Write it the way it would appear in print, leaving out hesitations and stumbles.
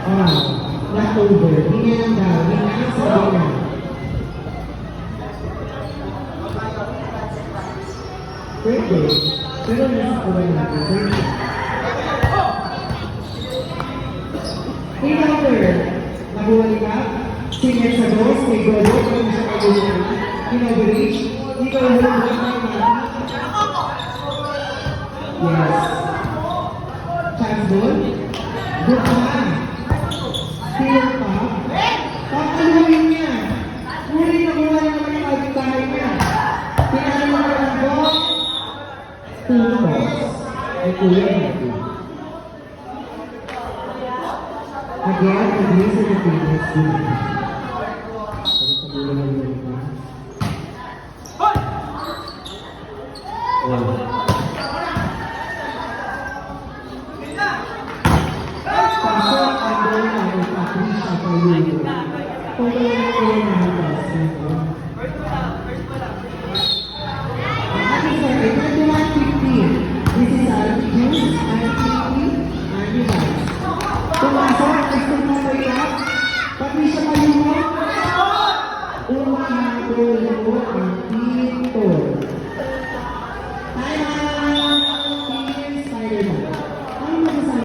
Leftover. Hindi lang daw. Hindi lang sabi na. Pwede. Pero nasa kawal natin. Remember, nabuhali ka? Senior sa dos, may godo, kung siya kagulitan. Inaverage, ikaw yung yes. Chance ball. Good man. Steal pa. Pakaluhin niya. Muli na mula yung mga pagkahay niya. Pinalo mo na lang ball. Tutos. Ay kuya natin. Again, again sa Pilipinas din. Pumasok, gusto mo ba yan? Patricia Malimo?